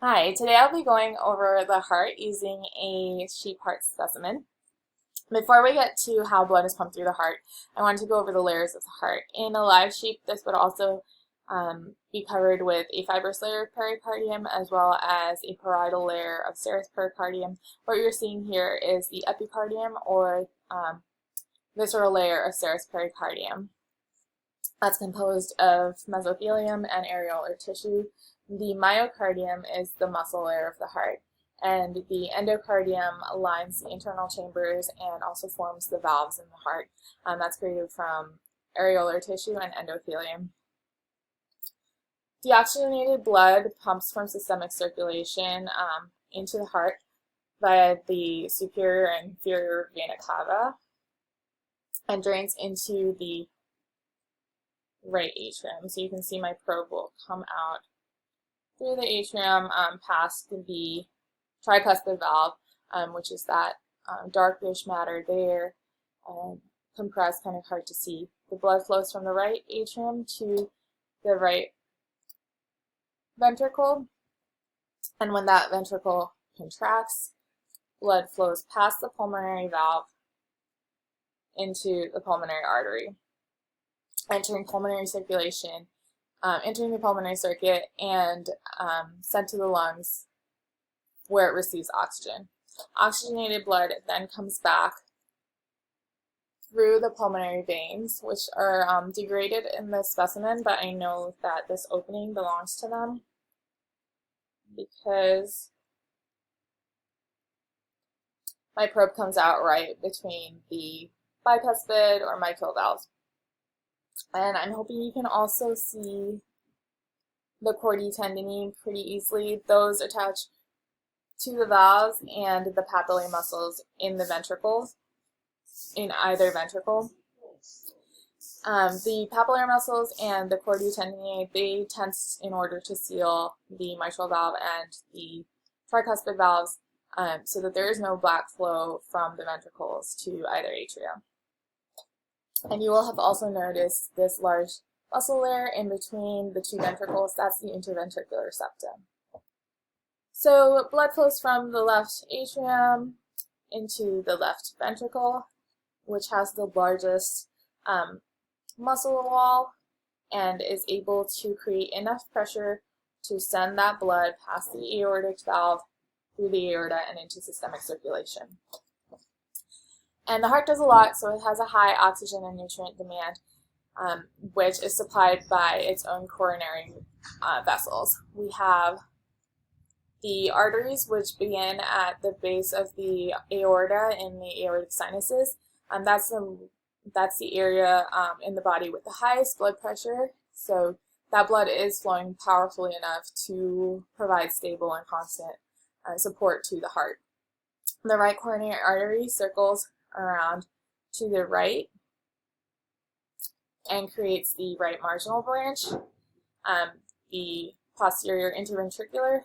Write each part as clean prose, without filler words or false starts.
Hi, today I'll be going over the heart using a sheep heart specimen. Before we get to how blood is pumped through the heart, I want to go over the layers of the heart. In a live sheep, this would also be covered with a fibrous layer of pericardium as well as a parietal layer of serous pericardium. What you're seeing here is the epicardium or visceral layer of serous pericardium. That's composed of mesothelium and areolar tissue. The myocardium is the muscle layer of the heart, and the endocardium lines the internal chambers and also forms the valves in the heart. That's created from areolar tissue and endothelium. Deoxygenated blood pumps from systemic circulation into the heart via the superior and inferior vena cava and drains into the right atrium. So you can see my probe will come out through the atrium past the tricuspid valve, which is that darkish matter there, compressed, kind of hard to see. The blood flows from the right atrium to the right ventricle, and when that ventricle contracts, blood flows past the pulmonary valve into the pulmonary artery, entering pulmonary circulation, entering the pulmonary circuit, and sent to the lungs where it receives oxygen. Oxygenated blood then comes back through the pulmonary veins, which are degraded in this specimen, but I know that this opening belongs to them because my probe comes out right between the bicuspid or mitral valves. And I'm hoping you can also see the chordae tendineae pretty easily. Those attach to the valves and the papillae muscles in the ventricles, in either ventricle. The papillary muscles and the chordae tendineae, they tense in order to seal the mitral valve and the tricuspid valves so that there is no black flow from the ventricles to either atria. And you will have also noticed this large muscle layer in between the two ventricles. That's the interventricular septum. So blood flows from the left atrium into the left ventricle, which has the largest muscle wall and is able to create enough pressure to send that blood past the aortic valve through the aorta and into systemic circulation. And the heart does a lot, so it has a high oxygen and nutrient demand, which is supplied by its own coronary vessels. We have the arteries, which begin at the base of the aorta in the aortic sinuses. That's the area in the body with the highest blood pressure, so that blood is flowing powerfully enough to provide stable and constant support to the heart. The right coronary artery circles around to the right and creates the right marginal branch, the posterior interventricular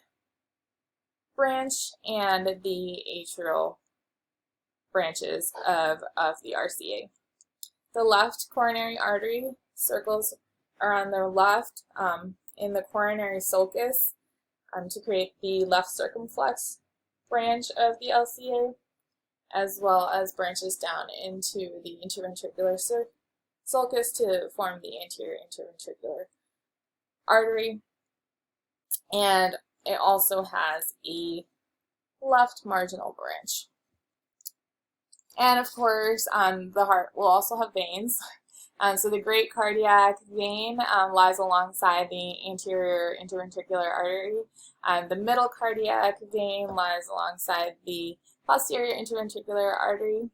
branch, and the atrial branches of the RCA. The left coronary artery circles around the left in the coronary sulcus to create the left circumflex branch of the LCA, as well as branches down into the interventricular sulcus to form the anterior interventricular artery. And it also has a left marginal branch. And of course, the heart will also have veins. So the great cardiac vein lies alongside the anterior interventricular artery. The middle cardiac vein lies alongside the posterior interventricular artery.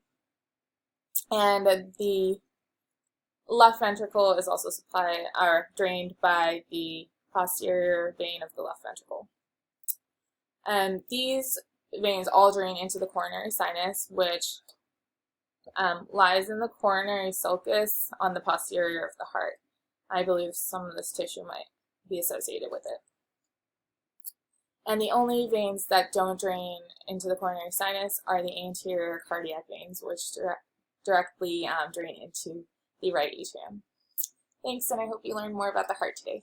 And the left ventricle is also supplied or drained by the posterior vein of the left ventricle. And these veins all drain into the coronary sinus, which lies in the coronary sulcus on the posterior of the heart. I believe some of this tissue might be associated with it. And the only veins that don't drain into the coronary sinus are the anterior cardiac veins, which directly drain into the right atrium. Thanks, and I hope you learned more about the heart today.